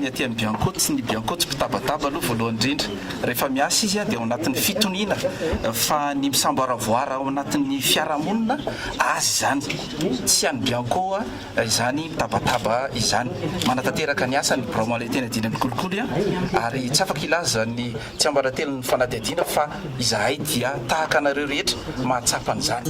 aty amin'ny Bianco tsy ny Bianco tsy mpitabataba aloha voalohany indrindra rehefa miasa izy dia ao anatin'ny fitoniana fa ny misamboaravoara ao anatin'ny fiarahamonina azy zany tsy any Bianco izany mitabataba izany manatanteraka ny asa ny Bromale tena dina amin'ny kolikoly ary tsy afaka ilaza ny tsy ambaratelo ny fanadihadiana fa izahay dia tahaka anareo rehetra mahatsapa an'izany.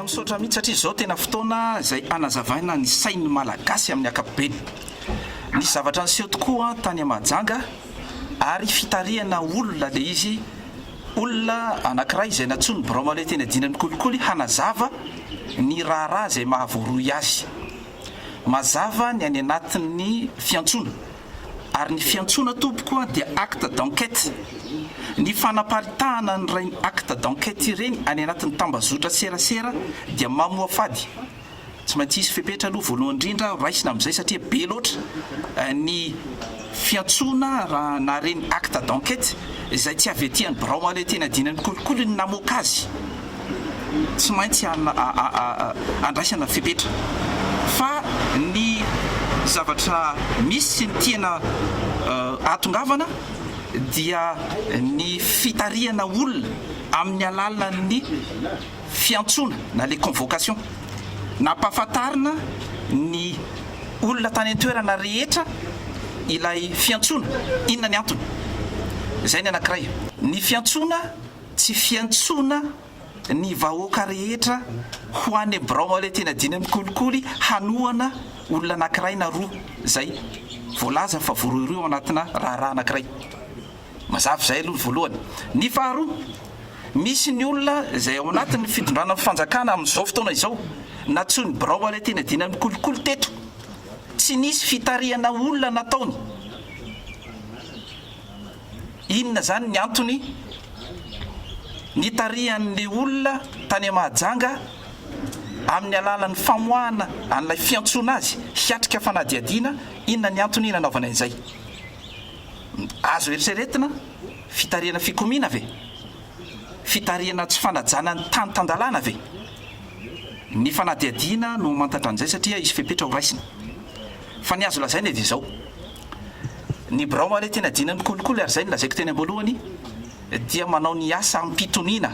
Misaotra mihitsy satria izao tena fotoana izay anazavana ny sain'ny malagasy amin'ny ankapobeny. Nisy zavatra niseho tokoa tany Mahajanga ary fitarihana olona le izy olona anankiray izay natsony Bromale tena dina amin'ny kolikoly hanazava ny raharaha izay mahavooroy azy. Mazava ny any anatin'ny fiantsona ary ny fiantsona tompoko dia acte d'enquête. Ny fanaparitahana ny ray acte d'enquête ireny any anatin'ny tambazotra serasera dia mamoa fady. Tsy maintsy isy fepetra aloha voalohany indrindra raisina amin'izay satria be loatra ny fiantsona raha na reny acte d'enquête izay tsy avy aty any Bromale tena dina amin'ny kolikoly ny namoaka azy. Tsy maintsy andraisana fepetra fa ny zavatra misy ny tiana atongavana dia ny fitarihana olona amin'ny alalan'ny fiantsona na le convocation nampahafantarina ny olona tany an-toerana rehetra ilay fiantsona inona ny antony izay ny anankiray. Ny fiantsona tsy fiantsona ny vahoaka rehetra ho any Bromale tena dina amin'ny kolikoly hanoana olona anankiray na roa izay voalaza fa voaroiroa ao anatina raharaha anankiray. Mazava izay aloha voalohany. Ny faharoa, misy ny olona izay ao anatin'ny fitondrana fanjakana amin'izao fotoana izao natsony Bromale tena dina amin'ny kolikoly teto tsy nisy fitarihana olona nataony. Inona zany ny antony nitarihan'le olona tany Mahajanga amin'ny alalan'ny famoahana an'ilay fiantsona azy hiatrika fanadihadiana. Inona ny antony nanaovana izay? Azo eritreretina fitarihana fikomiana ve? Fitarihana tsy fanajana ny tany tandalana ve? Ny fanadihadiana no mantatra an'izay satria izy fepetra ho raisina. Fa ny azo lazaina dia izao, ny Bromale tena dina amin'ny kolikoly ary izay ny lazaiko teny am-boalohany dia manao ny asa ampitoniana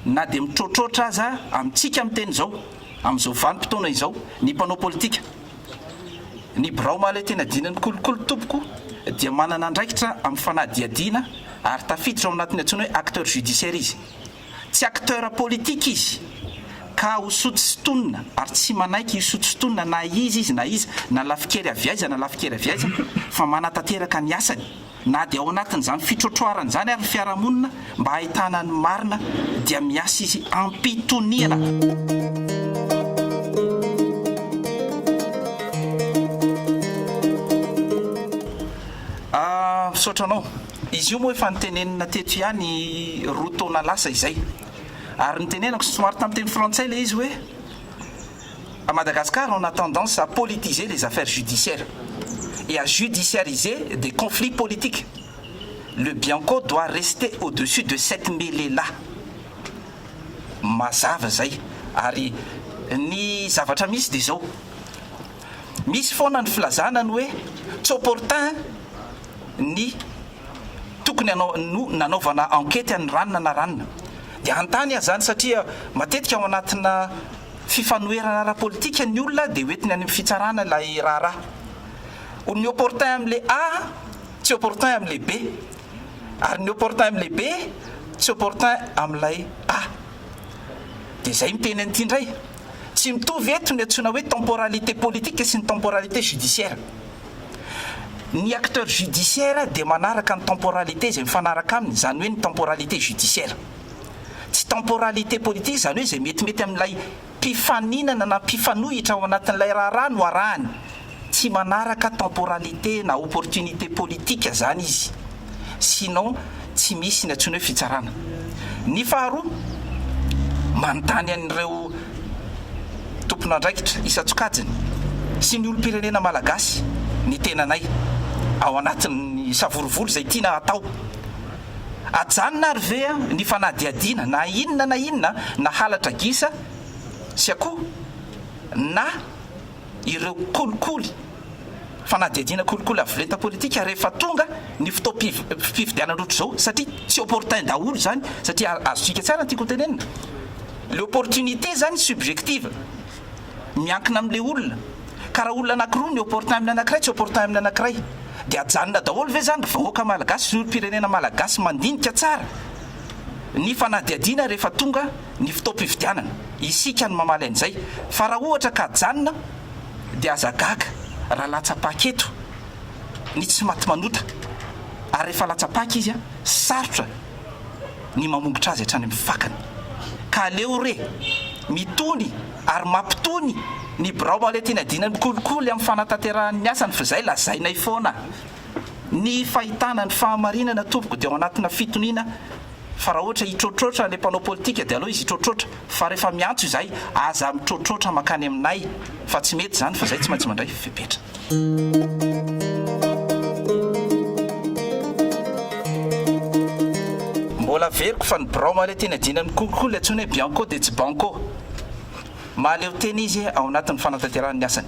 na dia mitrotrotra aza amintsika amin'ny teny izao amin'izao vanim-potoana izao ny mpanao politika. Ny Bromale tena dina amin'ny kolikoly tompoko dia manana andraikitra amin'ny fanadihadiana ary tafiditra ao anatin'ny antsoina hoe acteur judiciaire izy. Tsy acteur politique izy ka hosotsontonina ary tsy manaiky hosotsontonina na izy na izy na lafikery avy aiza na lafikery avy aiza fa manatanteraka ny asany na dia ao anatin'izany fitrotroarana izany ary ny fiarahamonina mba ahitana ny marina dia miasa izy ampitoniana. Misaotra anao. Izy io moa efa nitenenina teto ihany roa taona lasa izay ary nitenenako somary tamin'ny teny frantsay le izy hoe à Madagascar on a tendance à politiser les affaires judiciaires et à judiciariser des conflits politiques. Le Bianco doit rester au-dessus de cette mêlée-là. Mazava zay ary ny zavatra misy dia zao. Misy foana ny filazana ny hoe tsy opportun ny tokony nanaovana enquête ny ranona na ranona. Dia antany azy zany satria matetika ao anatina fifanoherana ara-politika ny olona dia hoentiny any amin'ny fitsarana ilay raharaha. Ny opportun amin'le A tsy opportun amin'le B ary ny opportun amin'le B tsy opportun amin'ilay A. Dia izay miteny an'ity indray tsy mitovy eto ny antsoina hoe temporalité politique sy ny temporalité judiciaire. Ny acteur judiciaire dia manaraka ny temporalité izay mifanaraka aminy, izany hoe ny temporalité judiciaire. Tsy temporalité politique izany hoe izay metimety amin'ilay mpifaninana na mpifanohitra ao anatin'ilay raharaha no arahany. Tsy manaraka temporalité na opportunité politique zany izy. Sinon tsy misy ny antsoina hoe fitsarana. Ny faharoa, manontany an'ireo tompon'andraikitra isan-tsokajiny sy ny olom-pirenena malagasy ny tenanay ao anatin'ny savorovolo izay tiana atao. ajanona ary ve ny fanadiadiana na inona na halatra gisa sy akoho na ireo kolikoly fanadiadiana kolikoly avolenta politika rehefa tonga ny fotoam-pifidianan'ohatra zao satria tsy opportun daholo zany satria azotsika tsara tiako tenenina l'opportunité zany subjective miankina amin'le olona ka raha olona anankiroa ny opportun amin'ny anankiray tsy opportun amin'ny anankiray dia ajanona daholo ve zany vahoaka malagasy ny olo-pirenena malagasy mandinika tsara ny fanadiadiana rehefa tonga ny fotoam-pifidianana isika ny mamaly an'izay fa raha ohatra ka ajanona dia azagaga raha latsapaky eto ny tsy maty manota ary rehefa latsapaky izy a sarotra ny mamongotra azy hatrany amin'ny fakany ka aleo re mitony ary mampitony ny braoma le tiana dinany kolikoly amin'ny fanatanterahany asany fa zay lazainay foana ny fahitana ny fahamarinana tompoko dia ao anatina fitoniana fa raha ohatra hitrotrotra le mpanao politika dia aloha izy hitrotrotra fa rehefa miantso izay aza mitrotrotra makany aminay fa tsy mety zany fa zay tsy maintsy mandray fipetra mbola veriko fa ny braoma le tena dinany kolikoly atsony hoe bianco de tsy banco mahaleo teny izy ao anatin'ny fanatanterahany asany